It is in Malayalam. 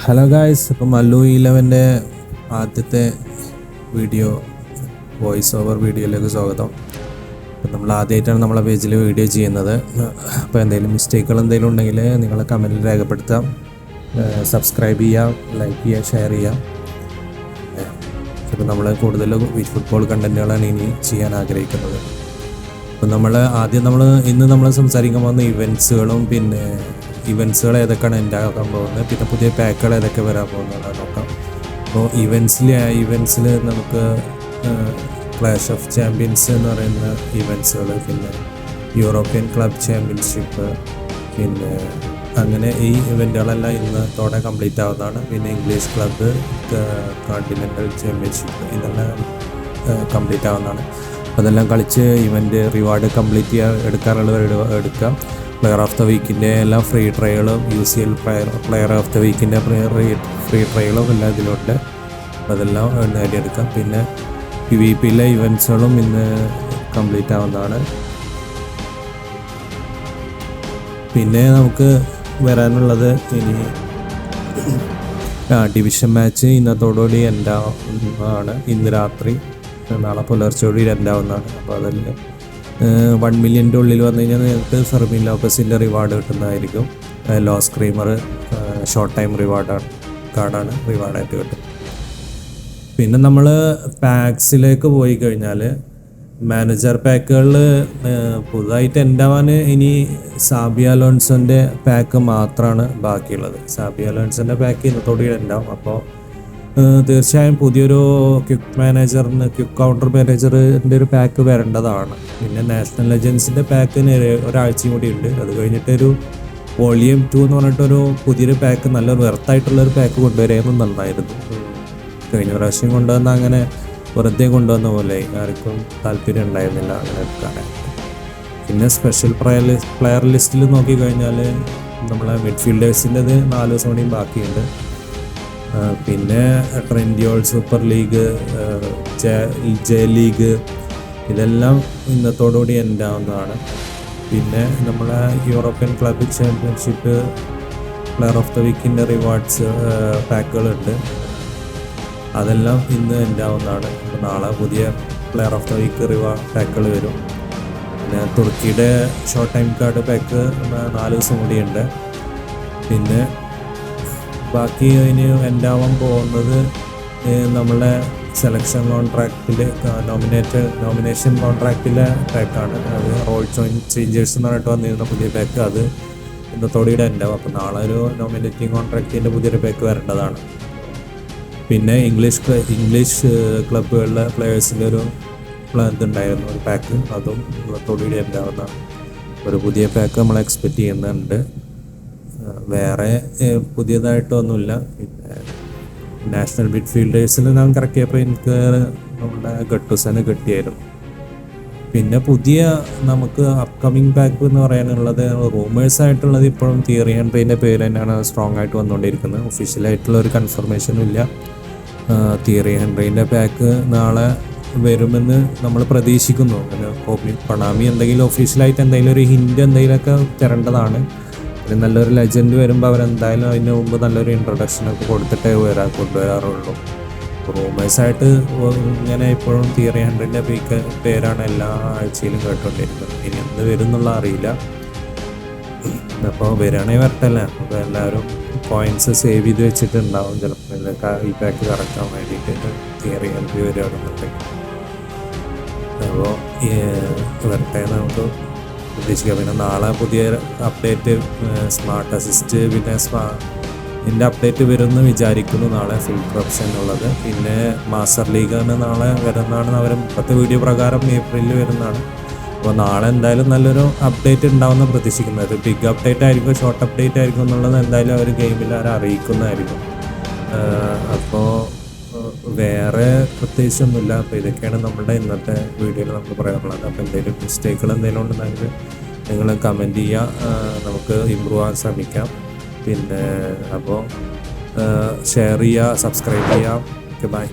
ഹലോ ഗായ്സ്, ഇപ്പം മല്ലു 11 ആദ്യത്തെ വീഡിയോ വോയിസ് ഓവർ വീഡിയോയിലേക്ക് സ്വാഗതം. അപ്പം നമ്മൾ ആദ്യമായിട്ടാണ് നമ്മളെ പേജിൽ വീഡിയോ ചെയ്യുന്നത്. അപ്പോൾ എന്തെങ്കിലും മിസ്റ്റേക്കുകൾ എന്തെങ്കിലും ഉണ്ടെങ്കിൽ നിങ്ങൾ കമൻറ്റിൽ രേഖപ്പെടുത്താം. സബ്സ്ക്രൈബ് ചെയ്യാം, ലൈക്ക് ചെയ്യുക, ഷെയർ ചെയ്യാം. അപ്പോൾ നമ്മൾ കൂടുതൽ ഫുട്ബോൾ കണ്ടൻറ്റുകളാണ് ഇനി ചെയ്യാൻ ആഗ്രഹിക്കുന്നത്. അപ്പം ഇന്ന് നമ്മൾ സംസാരിക്കാൻ പോകുന്ന ഇവൻറ്റ്സുകളും പിന്നെ ഇവൻറ്റ്സുകൾ ഏതൊക്കെയാണ് എൻ്റെ ആക്കാൻ പോകുന്നത്, പിന്നെ പുതിയ പാക്കുകൾ ഏതൊക്കെ വരാൻ പോകുന്നതാണ് നോക്കാം. അപ്പോൾ ഇവൻറ്റ്സിൽ നമുക്ക് ക്ലാഷ് ഓഫ് ചാമ്പ്യൻസ് എന്ന് പറയുന്ന ഇവൻറ്റ്സുകൾ, പിന്നെ യൂറോപ്യൻ ക്ലബ് ചാമ്പ്യൻഷിപ്പ്, പിന്നെ അങ്ങനെ ഈ ഇവൻറ്റുകളെല്ലാം ഇന്നത്തോടെ കംപ്ലീറ്റ് ആവുന്നതാണ്. പിന്നെ ഇംഗ്ലീഷ് ക്ലബ്ബ് കോണ്ടിനെൻ്റൽ ചാമ്പ്യൻഷിപ്പ് ഇതെല്ലാം കംപ്ലീറ്റ് ആവുന്നതാണ്. അതെല്ലാം കളിച്ച് ഇവൻ്റ് റിവാർഡ് കംപ്ലീറ്റ് എടുക്കാറുള്ളവർ എടുക്കാം. പ്ലെയർ ഓഫ് ദ വീക്കിൻ്റെ എല്ലാം ഫ്രീ ട്രയലും UCL പ്ലെയർ ഓഫ് ദ വീക്കിൻ്റെ ഫ്രീ ട്രയലും എല്ലാം ഇതിലുണ്ട്. അതെല്ലാം നേടിയെടുക്കാം. പിന്നെ PvPയിലെ ഇവൻറ്റ്സുകളും ഇന്ന് കംപ്ലീറ്റ് ആവുന്നതാണ്. പിന്നെ നമുക്ക് വരാനുള്ളത് ഇനി ഡിവിഷൻ മാച്ച് ഇന്നത്തോടുകൂടി ആണ്. ഇന്ന് രാത്രി നാളെ പുലർച്ചയോടി രണ്ടാവുന്നതാണ്. അപ്പോൾ അതിൽ 1 മില്യൻ്റെ ഉള്ളിൽ വന്നു കഴിഞ്ഞാൽ നിങ്ങൾക്ക് ഫെർമിൻ ലോപ്പസിൻ്റെ റിവാർഡ് കിട്ടുന്നതായിരിക്കും. ലോ സ്ക്രീമർ ഷോർട്ട് ടൈം കാർഡാണ് റിവാർഡായിട്ട് കിട്ടും. പിന്നെ നമ്മൾ പാക്സിലേക്ക് പോയി കഴിഞ്ഞാൽ മാനേജർ പാക്കുകളിൽ പുതുതായിട്ട് ഉണ്ടാവാൻ ഇനി സാബി അലോൺസോൻ്റെ പാക്ക് മാത്രമാണ് ബാക്കിയുള്ളത്. സാബി അലോൺസോൻ്റെ പാക്ക് ഇന്നത്തോടെ ഉണ്ടാവും. അപ്പോൾ തീർച്ചയായും പുതിയൊരു ക്വിക്ക് കൗണ്ടർ മാനേജറിൻ്റെ ഒരു പാക്ക് വരേണ്ടതാണ്. പിന്നെ നാഷണൽ ലെജൻസിൻ്റെ പാക്കിന് ഒരാഴ്ചയും കൂടി ഉണ്ട്. അത് കഴിഞ്ഞിട്ടൊരു വോളിയം 2 എന്ന് പറഞ്ഞിട്ടൊരു പുതിയൊരു പാക്ക്, നല്ലൊരു വെർത്തായിട്ടുള്ളൊരു പാക്ക് കൊണ്ടുവരുന്നത് നന്നായിരുന്നു. കഴിഞ്ഞ പ്രാവശ്യം കൊണ്ടുവന്ന അങ്ങനെ വെറുതെ കൊണ്ടുവന്ന പോലെ ആർക്കും താല്പര്യം ഉണ്ടായിരുന്നില്ല അങ്ങനെ എടുക്കാനായിട്ട്. പിന്നെ സ്പെഷ്യൽ പ്ലെയർ ലിസ്റ്റിൽ നോക്കിക്കഴിഞ്ഞാൽ നമ്മളെ മിഡ്ഫീൽഡേഴ്സിൻ്റെത് 4 ദിവസം കൂടിയും ബാക്കിയുണ്ട്. പിന്നെ Trendyol super league, J league ഇതെല്ലാം ഇന്നത്തോടുകൂടി എൻഡ് ആവുന്നതാണ്. പിന്നെ നമ്മളെ European club championship player of the വീക്കിൻ്റെ റിവാർഡ്സ് പാക്കുകളുണ്ട്. അതെല്ലാം ഇന്ന് എൻഡ് ആവുന്നതാണ്. അപ്പോൾ നാളെ പുതിയ player of the week reward പാക്കുകൾ വരും. പിന്നെ തുർക്കിയുടെ ഷോർട്ട് ടൈം കാർഡ് പാക്ക് 4 ദിവസം കൂടിയുണ്ട്. പിന്നെ ബാക്കി ഇനി എൻഡാവാൻ പോകുന്നത് നമ്മളെ സെലക്ഷൻ കോൺട്രാക്റ്റിലെ നോമിനേഷൻ കോൺട്രാക്റ്റിലെ പാക്കാണ്. അത് റോൾ ചേഞ്ചേഴ്സ് എന്ന് പറഞ്ഞിട്ട് വന്നിരുന്ന പുതിയ പാക്ക്, അത് ഇന്നത്തോടെ എൻഡാവും. അപ്പോൾ നാളെ ഒരു നോമിനേറ്റിംഗ് കോൺട്രാക്റ്റിൻ്റെ പുതിയൊരു പാക്ക് വരേണ്ടതാണ്. പിന്നെ ഇംഗ്ലീഷ് ക്ലബ്ബുകളിലെ പ്ലെയേഴ്സിൻ്റെ ഒരു ഇതുണ്ടായിരുന്നു ഒരു പാക്ക്, അതും ഇന്നത്തോടെ എൻഡാവുന്നതാണ്. ഒരു പുതിയ പാക്ക് നമ്മൾ എക്സ്പെക്റ്റ് ചെയ്യുന്നുണ്ട്. വേറെ പുതിയതായിട്ടൊന്നുമില്ല. പിന്നെ നാഷണൽ മിഡ്ഫീൽഡേഴ്സിൽ ഞാൻ കറക്കിയപ്പോൾ എനിക്ക് നമ്മുടെ ഗട്ടൂസന് കിട്ടിയായിരുന്നു. പിന്നെ പുതിയ നമുക്ക് അപ്കമിങ് പാക്ക് എന്ന് പറയാനുള്ളത് റൂമേഴ്സായിട്ടുള്ളത് ഇപ്പോഴും തിയറി ഹെൻറിൻ്റെ പേര് തന്നെയാണ് സ്ട്രോങ് ആയിട്ട് വന്നുകൊണ്ടിരിക്കുന്നത്. ഒഫീഷ്യലായിട്ടുള്ള ഒരു കൺഫർമേഷനും ഇല്ല. തിയറി ഹെൻറിൻ്റെ പാക്ക് നാളെ വരുമെന്ന് നമ്മൾ പ്രതീക്ഷിക്കുന്നു. പിന്നെ കൊണാമി എന്തെങ്കിലും ഒഫീഷ്യലായിട്ട് എന്തെങ്കിലും ഒരു ഹിൻഡ് എന്തെങ്കിലുമൊക്കെ തരേണ്ടതാണ്. നല്ലൊരു ലെജൻഡ് വരുമ്പോൾ അവരെന്തായാലും അതിന് മുമ്പ് നല്ലൊരു ഇൻട്രൊഡക്ഷനൊക്കെ കൊടുത്തിട്ടേ കൊണ്ടുവരാറുള്ളൂ. റൂമേഴ്സായിട്ട് ഇങ്ങനെ ഇപ്പോഴും തിയറി ഹെൻറിൻ്റെ പേരാണ് എല്ലാ ആഴ്ചയിലും കേട്ടുകൊണ്ടിരിക്കുന്നത്. ഇനി എന്ത് വരും എന്നുള്ള അറിയില്ല. അപ്പോൾ വരികയാണെങ്കിൽ വരട്ടല്ലേ. അപ്പോൾ എല്ലാവരും പോയിൻറ്റ്സ് സേവ് ചെയ്ത് വെച്ചിട്ടുണ്ടാവും. ചിലപ്പോൾ ഈ പാക്ക് കറക്കാൻ വേണ്ടിയിട്ട് തിയറി ഹെൻറി വരികയാണെന്നുണ്ടെങ്കിൽ. അപ്പോൾ വരട്ടെ നമുക്ക് പ്രതീക്ഷിക്കാം. പിന്നെ നാളെ പുതിയ അപ്ഡേറ്റ് സ്മാർട്ട് അസിസ്റ്റ് പിന്നെ ഇതിൻ്റെ അപ്ഡേറ്റ് വരുമെന്ന് വിചാരിക്കുന്നു. നാളെ ഫിൽറ്റർ ഓപ്ഷൻ ഉള്ളത്. പിന്നെ മാസ്റ്റർ ലീഗാണ് നാളെ വരുന്നതാണ്. അവർ ഇപ്പോഴത്തെ വീഡിയോ പ്രകാരം ഏപ്രിലിൽ വരുന്നതാണ്. അപ്പോൾ നാളെ എന്തായാലും നല്ലൊരു അപ്ഡേറ്റ് ഉണ്ടാവുമെന്ന് പ്രതീക്ഷിക്കുന്നത്. ഒരു ബിഗ് അപ്ഡേറ്റ് ആയിരിക്കും, ഷോർട്ട് അപ്ഡേറ്റ് ആയിരിക്കും എന്നുള്ളത് എന്തായാലും അവർ ഗെയിമിൽ അറിയിക്കുന്നതായിരിക്കും. അപ്പോൾ വേറെ പ്രത്യേകിച്ചൊന്നുമില്ല. അപ്പോൾ ഇതൊക്കെയാണ് നമ്മുടെ ഇന്നത്തെ വീഡിയോയിൽ നമുക്ക് പറയാനുള്ളത്. അപ്പോൾ എന്തെങ്കിലും മിസ്റ്റേക്കുകൾ എന്തെങ്കിലും ഉണ്ടെങ്കിൽ നിങ്ങൾ കമൻറ്റ് ചെയ്യുക, നമുക്ക് ഇമ്പ്രൂവ് ആകാൻ ശ്രമിക്കാം. പിന്നെ അപ്പോൾ ഷെയർ ചെയ്യുക, സബ്സ്ക്രൈബ് ചെയ്യുക. Okay, by.